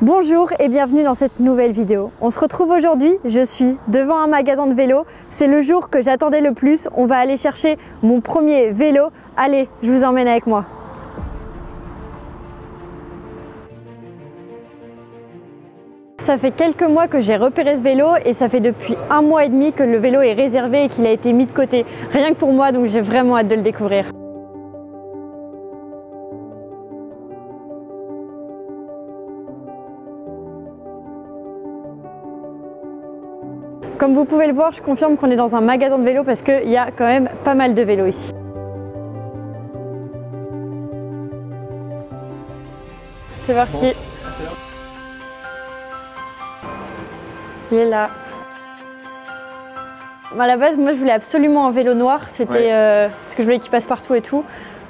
Bonjour et bienvenue dans cette nouvelle vidéo. On se retrouve aujourd'hui, je suis devant un magasin de vélo. C'est le jour que j'attendais le plus. On va aller chercher mon premier vélo. Allez, je vous emmène avec moi. Ça fait quelques mois que j'ai repéré ce vélo et ça fait depuis 1 mois et demi que le vélo est réservé et qu'il a été mis de côté. Rien que pour moi, donc j'ai vraiment hâte de le découvrir. Comme vous pouvez le voir, je confirme qu'on est dans un magasin de vélo parce qu'il y a quand même pas mal de vélos ici. C'est parti. Il est là. À la base, moi je voulais absolument un vélo noir, c'était parce que je voulais qu'il passe partout et tout.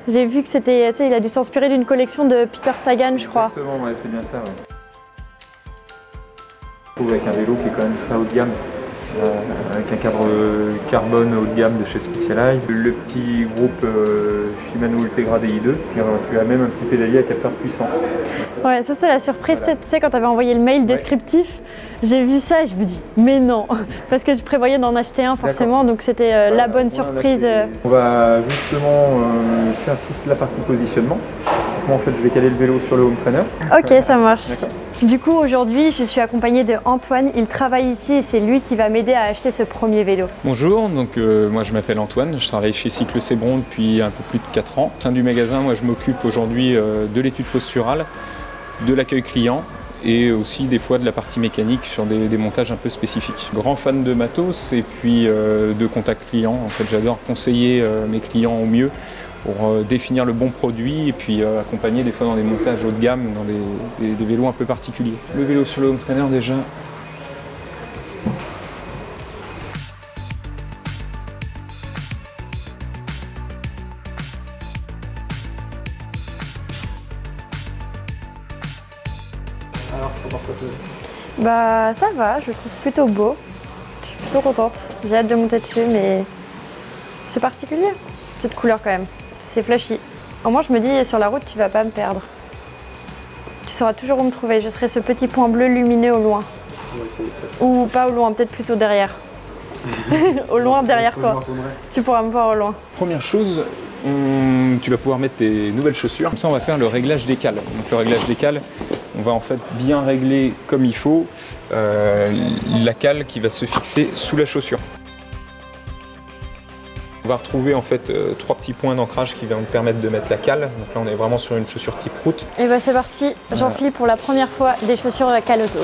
J'ai vu que c'était, tu sais, il a dû s'inspirer d'une collection de Peter Sagan, je crois. Exactement, ouais, c'est bien ça. Ouais. Je trouve avec un vélo qui est quand même très haut de gamme. Avec un cadre carbone haut de gamme de chez Specialized, le petit groupe Shimano Ultegra DI2, tu as même un petit pédalier à capteur de puissance. Ouais, ça c'est la surprise, voilà. Tu sais, quand tu avais envoyé le mail descriptif, j'ai vu ça et je me dis mais non, parce que je prévoyais d'en acheter un forcément, donc c'était la bonne surprise. On va justement faire toute la partie positionnement. Moi en fait je vais caler le vélo sur le home trainer. Ok, ça marche. Du coup aujourd'hui je suis accompagnée de Antoine, il travaille ici et c'est lui qui va m'aider à acheter ce premier vélo. Bonjour, donc moi je m'appelle Antoine, je travaille chez Cycle Sébron depuis un peu plus de 4 ans. Au sein du magasin, moi je m'occupe aujourd'hui de l'étude posturale, de l'accueil client et aussi des fois de la partie mécanique sur des montages un peu spécifiques. Grand fan de matos et puis de contact client. En fait j'adore conseiller mes clients au mieux pour définir le bon produit et puis accompagner des fois dans des montages haut de gamme, dans des vélos un peu particuliers. Le vélo sur le home trainer déjà. Alors, comment ça se fait ? Bah ça va, je le trouve plutôt beau. Je suis plutôt contente. J'ai hâte de monter dessus mais c'est particulier. Petite couleur quand même. C'est flashy. Au moins je me dis sur la route tu vas pas me perdre. Tu sauras toujours où me trouver. Je serai ce petit point bleu lumineux au loin. Ou pas au loin, peut-être plutôt derrière. Au loin derrière toi. Tu pourras me voir au loin. Première chose, tu vas pouvoir mettre tes nouvelles chaussures. Comme ça on va faire le réglage des cales. Donc le réglage des cales, on va en fait bien régler comme il faut la cale qui va se fixer sous la chaussure. On va retrouver en fait 3 petits points d'ancrage qui vont nous permettre de mettre la cale. Donc là on est vraiment sur une chaussure type route. Et bah c'est parti, j'enfile pour la première fois des chaussures à cale auto.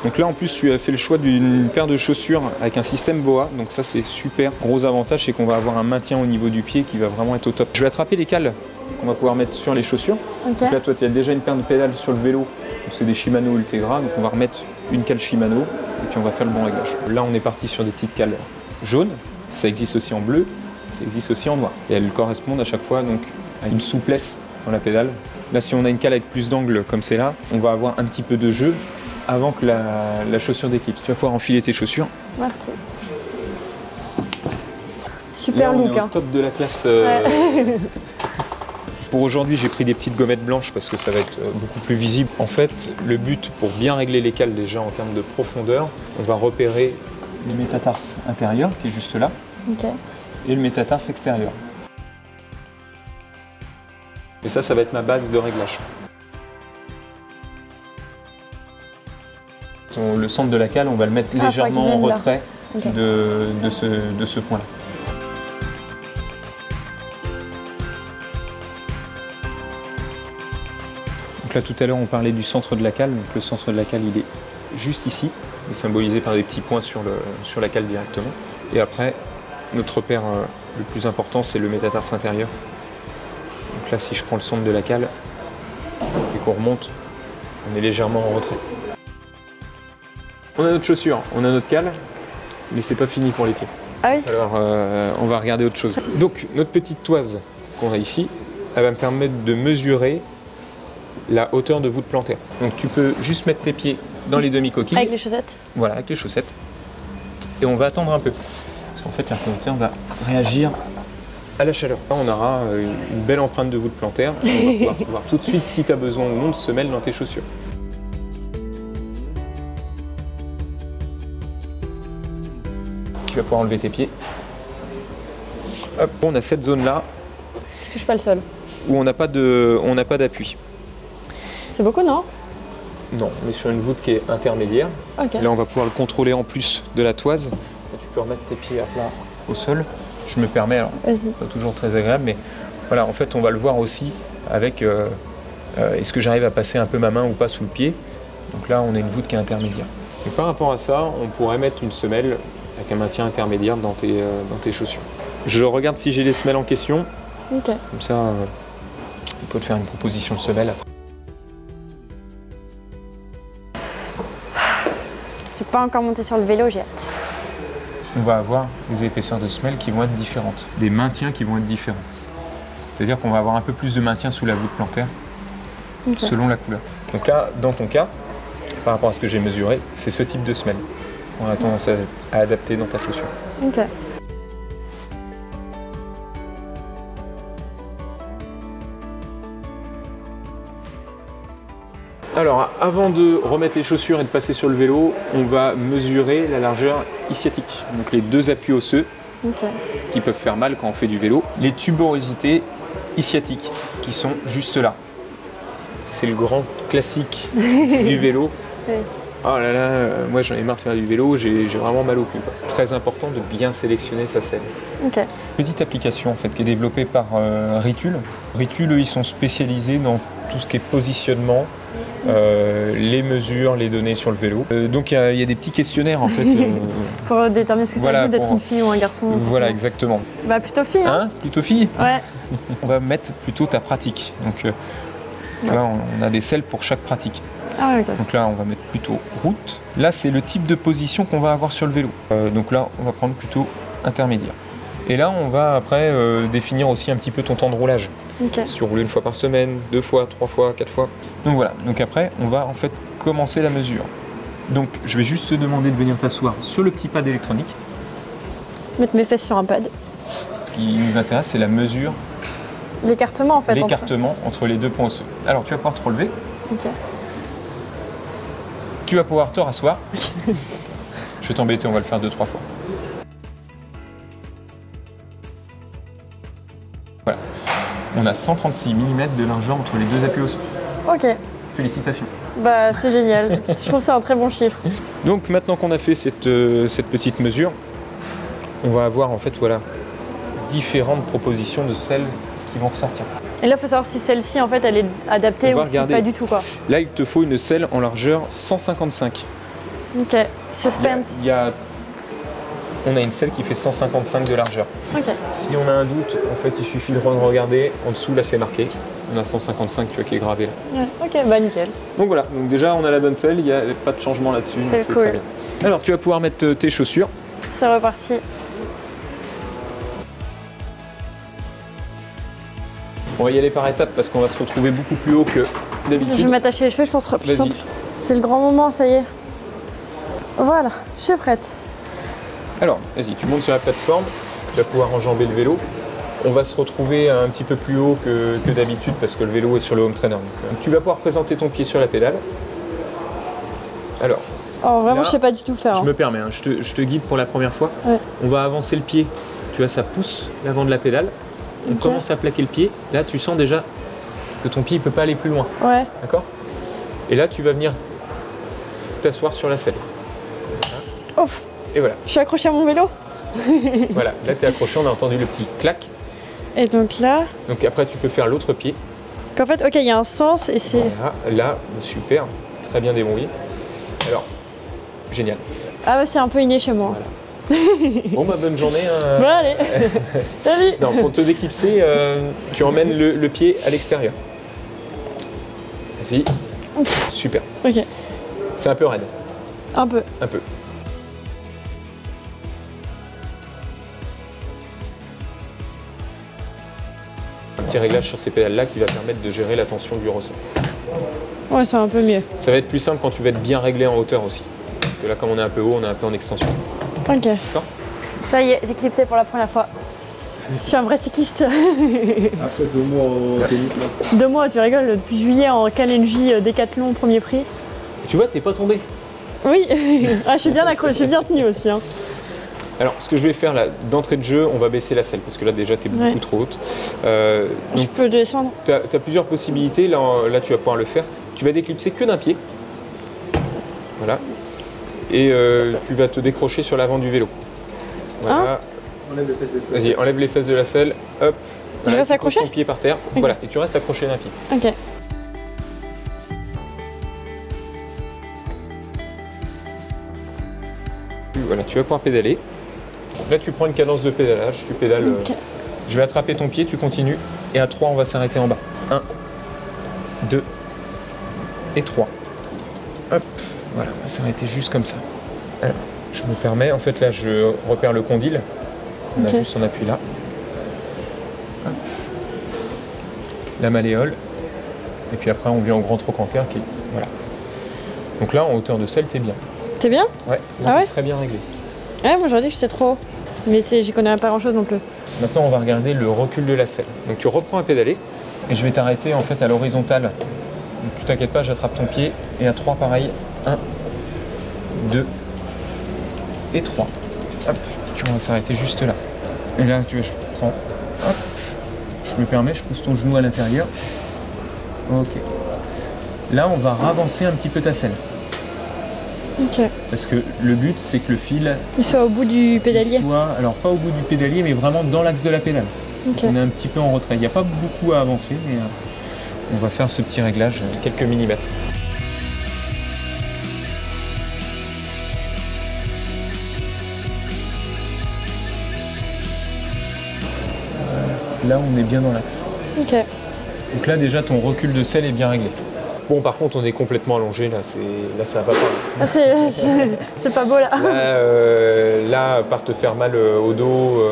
Donc là en plus tu as fait le choix d'une paire de chaussures avec un système BOA, donc ça c'est super. Gros avantage c'est qu'on va avoir un maintien au niveau du pied qui va vraiment être au top. Je vais attraper les cales qu'on va pouvoir mettre sur les chaussures. Okay. Donc là toi tu as déjà une paire de pédales sur le vélo, donc c'est des Shimano Ultegra, donc on va remettre une cale Shimano et puis on va faire le bon réglage. Là on est parti sur des petites cales jaunes, ça existe aussi en bleu, ça existe aussi en noir. Et elles correspondent à chaque fois donc à une souplesse dans la pédale. Là si on a une cale avec plus d'angle comme c'est là, on va avoir un petit peu de jeu avant que la chaussure d'éclipse. Tu vas pouvoir enfiler tes chaussures. Merci. Super là, look. On est au top de la classe. Pour aujourd'hui, j'ai pris des petites gommettes blanches parce que ça va être beaucoup plus visible. En fait, le but pour bien régler les cales déjà en termes de profondeur, on va repérer le métatarse intérieur qui est juste là et le métatarse extérieur. Et ça va être ma base de réglage. Le centre de la cale, on va le mettre légèrement en retrait de ce point-là. Donc là, tout à l'heure, on parlait du centre de la cale. Donc le centre de la cale, il est juste ici. Il est symbolisé par des petits points sur la cale directement. Et après, notre repère le plus important, c'est le métatarse intérieur. Donc là, si je prends le centre de la cale et qu'on remonte, on est légèrement en retrait. On a notre chaussure, on a notre cale, mais c'est pas fini pour les pieds. Ah oui. Alors on va regarder autre chose. Donc notre petite toise qu'on a ici, elle va me permettre de mesurer la hauteur de voûte plantaire. Donc tu peux juste mettre tes pieds dans les demi-coquilles. Avec les chaussettes. Voilà, avec les chaussettes. Et on va attendre un peu. Parce qu'en fait l'interrupteur va réagir à la chaleur. Là, on aura une belle empreinte de voûte plantaire. On va pouvoir voir tout de suite si tu as besoin ou non de semelles dans tes chaussures. vas pouvoir enlever tes pieds. Hop, on a cette zone-là Je touche pas le sol. où on n'a pas d'appui. C'est beaucoup, non? Non, on est sur une voûte qui est intermédiaire. Ok. Là, on va pouvoir le contrôler en plus de la toise. Tu peux remettre tes pieds à plat au sol. Je me permets, alors, Vas-y. pas toujours très agréable, mais voilà, en fait, on va le voir aussi avec est-ce que j'arrive à passer un peu ma main ou pas sous le pied. Donc là, on a une voûte qui est intermédiaire. Et par rapport à ça, on pourrait mettre une semelle avec un maintien intermédiaire dans tes chaussures. Je regarde si j'ai les semelles en question. Ok. Comme ça, on peut te faire une proposition de semelle après. Je suis pas encore montée sur le vélo, j'ai hâte. On va avoir des épaisseurs de semelle qui vont être différentes, des maintiens qui vont être différents. C'est-à-dire qu'on va avoir un peu plus de maintien sous la voûte plantaire Ok. selon la couleur. Donc là, dans ton cas, par rapport à ce que j'ai mesuré, c'est ce type de semelle qu'on a tendance à adapter dans ta chaussure. Ok. Alors, avant de remettre les chaussures et de passer sur le vélo, on va mesurer la largeur ischiatique, donc les deux appuis osseux Ok. qui peuvent faire mal quand on fait du vélo. Les tuberosités ischiatiques qui sont juste là. C'est le grand classique du vélo. Oui. Oh là là, moi j'en ai marre de faire du vélo, j'ai vraiment mal au cul. Très important de bien sélectionner sa selle. Ok. Petite application en fait qui est développée par Ritul. Ritul, eux, ils sont spécialisés dans tout ce qui est positionnement, les mesures, les données sur le vélo. Donc il y a des petits questionnaires en fait. Pour déterminer ce que Voilà, ça joue d'être pour- une fille ou un garçon. Voilà, exactement. Bah plutôt fille, hein. Hein, plutôt fille. Ouais. On va mettre plutôt ta pratique. Donc tu vois, on a des selles pour chaque pratique. Ah ouais, ok. Donc là, on va mettre plutôt route. Là, c'est le type de position qu'on va avoir sur le vélo. Donc là, on va prendre plutôt intermédiaire. Et là, on va après définir aussi un petit peu ton temps de roulage. Ok. Si tu roules une fois par semaine, 2 fois, 3 fois, 4 fois. Donc voilà. Donc après, on va en fait commencer la mesure. Donc je vais juste te demander de venir t'asseoir sur le petit pad électronique. Mettre mes fesses sur un pad. Ce qui nous intéresse, c'est la mesure, L'écartement en fait. entre- l'écartement entre les deux points osseux. Alors tu vas pouvoir te relever. Ok. Tu vas pouvoir te rasseoir. Je vais t'embêter, on va le faire 2-3 fois. Voilà. On a 136 mm de largeur entre les deux appuis osseux. Ok. Félicitations. Bah c'est génial. Je trouve ça un très bon chiffre. Donc maintenant qu'on a fait cette petite mesure, on va avoir en fait voilà différentes propositions de selles qui vont ressortir. Et là, il faut savoir si celle-ci, en fait, elle est adaptée On va ou si regarder. pas du tout, quoi. Là, il te faut une selle en largeur 155. Ok. Suspense. On a une selle qui fait 155 de largeur. Ok. Si on a un doute, en fait, il suffit de regarder. En dessous, là, c'est marqué. On a 155, tu vois, qui est gravé là. Ouais. Ok, bah nickel. Donc voilà, donc déjà, on a la bonne selle. Il n'y a pas de changement là-dessus. C'est donc cool. très bien. Alors, tu vas pouvoir mettre tes chaussures. C'est reparti. On va y aller par étapes parce qu'on va se retrouver beaucoup plus haut que Je vais d'habitude. m'attacher les cheveux, je pense que ce sera plus Vas-y. simple. C'est le grand moment, ça y est. Voilà, je suis prête. Alors, vas-y, tu montes sur la plateforme. Tu vas pouvoir enjamber le vélo. On va se retrouver un petit peu plus haut que d'habitude parce que le vélo est sur le home trainer. Donc, tu vas pouvoir présenter ton pied sur la pédale. Alors, Oh, vraiment, Là, je sais pas du tout faire. je hein. me permets, hein, je te guide pour la première fois. Ouais. On va avancer le pied. Tu vois, ça pousse l'avant de la pédale. On Ok. commence à plaquer le pied. Là, tu sens déjà que ton pied ne peut pas aller plus loin. Ouais. D'accord? Et là, tu vas venir t'asseoir sur la selle. Ouf, Et voilà. je suis accrochée à mon vélo. Voilà. Là, tu es accroché. On a entendu le petit clac. Et donc là, Donc après, tu peux faire l'autre pied. qu'en fait, ok, il y a un sens et c'est. Voilà. Là, super. Très bien débrouillé. Alors, génial. Ah, bah, c'est un peu inné chez moi. Bon, bah, bonne journée. Hein. Bon, allez. Salut. Non, pour te déclipser, tu emmènes le pied à l'extérieur. Vas-y. Super. Ok, C'est un peu raide. un peu. Un peu. Un petit réglage sur ces pédales-là qui va permettre de gérer la tension du ressort. Ouais, c'est un peu mieux. Ça va être plus simple quand tu vas être bien réglé en hauteur aussi. Parce que là, comme on est un peu haut, on est un peu en extension. Ok. D'accord? Ça y est, j'ai clipsé pour la première fois. Je suis un vrai cycliste. Après 2 mois au tennis, là. 2 mois, tu rigoles, depuis juillet en Kalenji Décathlon, premier prix. Tu vois, t'es pas tombé. Oui, ah, je suis bien accrochée, je suis bien tenue aussi. Hein. Alors, ce que je vais faire là, d'entrée de jeu, on va baisser la selle parce que là déjà tu es beaucoup trop haute. Je peux descendre. Tu as plusieurs possibilités, là tu vas pouvoir le faire. Tu vas déclipser que d'un pied. Voilà. Et tu vas te décrocher sur l'avant du vélo. Voilà. Vas-y, enlève les fesses de la selle. Hop. Je reste accroché ? Ton pied par terre. Okay. Voilà. Et tu restes accroché d'un pied. Ok. Voilà, tu vas pouvoir pédaler. Là, tu prends une cadence de pédalage, tu pédales. Okay. Je vais attraper ton pied, tu continues. Et à 3, on va s'arrêter en bas. 1, 2 et 3. Hop, voilà, on va s'arrêter juste comme ça. Alors, je me permets, en fait, là, je repère le condyle. On a juste son appui là. Hop. La malléole. Et puis après, on vient au grand trochanter qui est... Voilà. Donc là, en hauteur de selle, t'es bien. T'es bien? Ouais, là, très bien réglé. Ouais, moi j'aurais dit que j'étais trop haut. Mais j'y connais pas grand chose non plus. Maintenant, on va regarder le recul de la selle. Donc tu reprends à pédaler et je vais t'arrêter en fait à l'horizontale. Donc tu t'inquiètes pas, j'attrape ton pied et à 3 pareil. 1, 2 et 3. Hop, tu vas s'arrêter juste là. Et là, tu vois, je prends. Hop, je me permets, je pousse ton genou à l'intérieur. Ok. Là, on va ravancer un petit peu ta selle. Okay. Parce que le but, c'est que le fil... Il soit au bout du pédalier. Alors pas au bout du pédalier, mais vraiment dans l'axe de la pédale. Okay. On est un petit peu en retrait. Il n'y a pas beaucoup à avancer, mais on va faire ce petit réglage, quelques millimètres. Là, on est bien dans l'axe. Okay. Donc là, déjà, ton recul de selle est bien réglé. Bon, par contre, on est complètement allongé, là, ça va pas. Ah, c'est pas beau, là. Là, à part te faire mal au dos,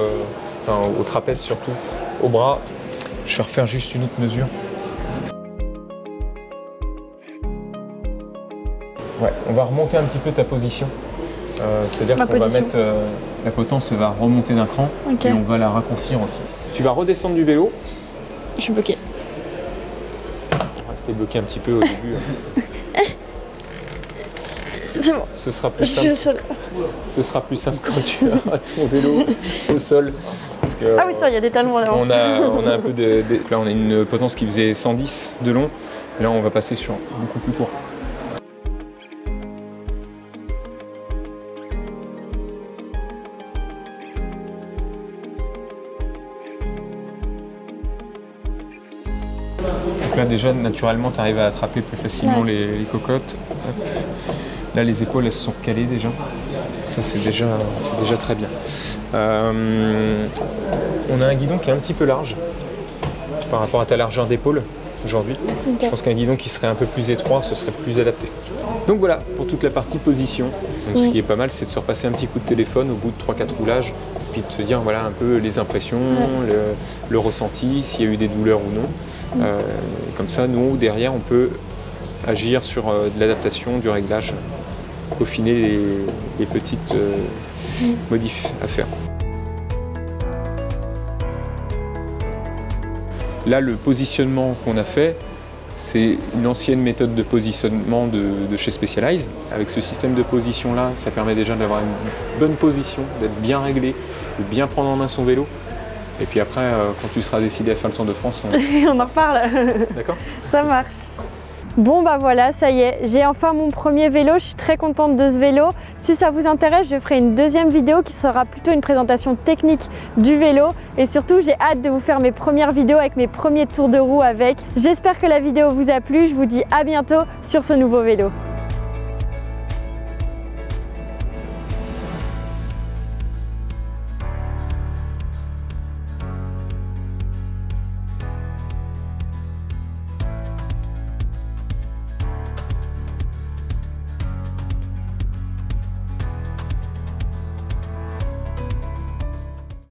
enfin au trapèze surtout, au bras, je vais refaire juste une autre mesure. Ouais, on va remonter un petit peu ta position. C'est-à-dire qu'on va mettre la potence va remonter d'un cran et on va la raccourcir aussi. Tu vas redescendre du vélo. Je suis bloqué. Rester bloqué un petit peu au début. C'est bon. Ce sera plus simple. Ce sera plus simple quand tu auras ton vélo au sol. Parce que, ah oui, ça, il y a des talons là. On a un peu là, on a une potence qui faisait 110 de long. Et là, on va passer sur beaucoup plus court. Donc là déjà naturellement tu arrives à attraper plus facilement les cocottes. Hop. Là les épaules elles se sont recalées déjà. Ça c'est déjà très bien. On a un guidon qui est un petit peu large par rapport à ta largeur d'épaule aujourd'hui. Je pense qu'un guidon qui serait un peu plus étroit, ce serait plus adapté. Donc voilà pour toute la partie position. Donc, ce qui est pas mal, c'est de se repasser un petit coup de téléphone au bout de 3-4 roulages, puis de se dire voilà un peu les impressions, le ressenti, s'il y a eu des douleurs ou non. Comme ça, nous derrière, on peut agir sur de l'adaptation, du réglage, peaufiner les petites modifs à faire. Là, le positionnement qu'on a fait, c'est une ancienne méthode de positionnement de chez Specialized. Avec ce système de position-là, ça permet déjà d'avoir une bonne position, d'être bien réglé, de bien prendre en main son vélo. Et puis après, quand tu seras décidé à faire le Tour de France, on en reparle. D'accord ? Ça marche. Bon bah voilà, ça y est, j'ai enfin mon premier vélo, je suis très contente de ce vélo. Si ça vous intéresse, je ferai une deuxième vidéo qui sera plutôt une présentation technique du vélo. Et surtout, j'ai hâte de vous faire mes premières vidéos avec mes premiers tours de roue avec. J'espère que la vidéo vous a plu, je vous dis à bientôt sur ce nouveau vélo.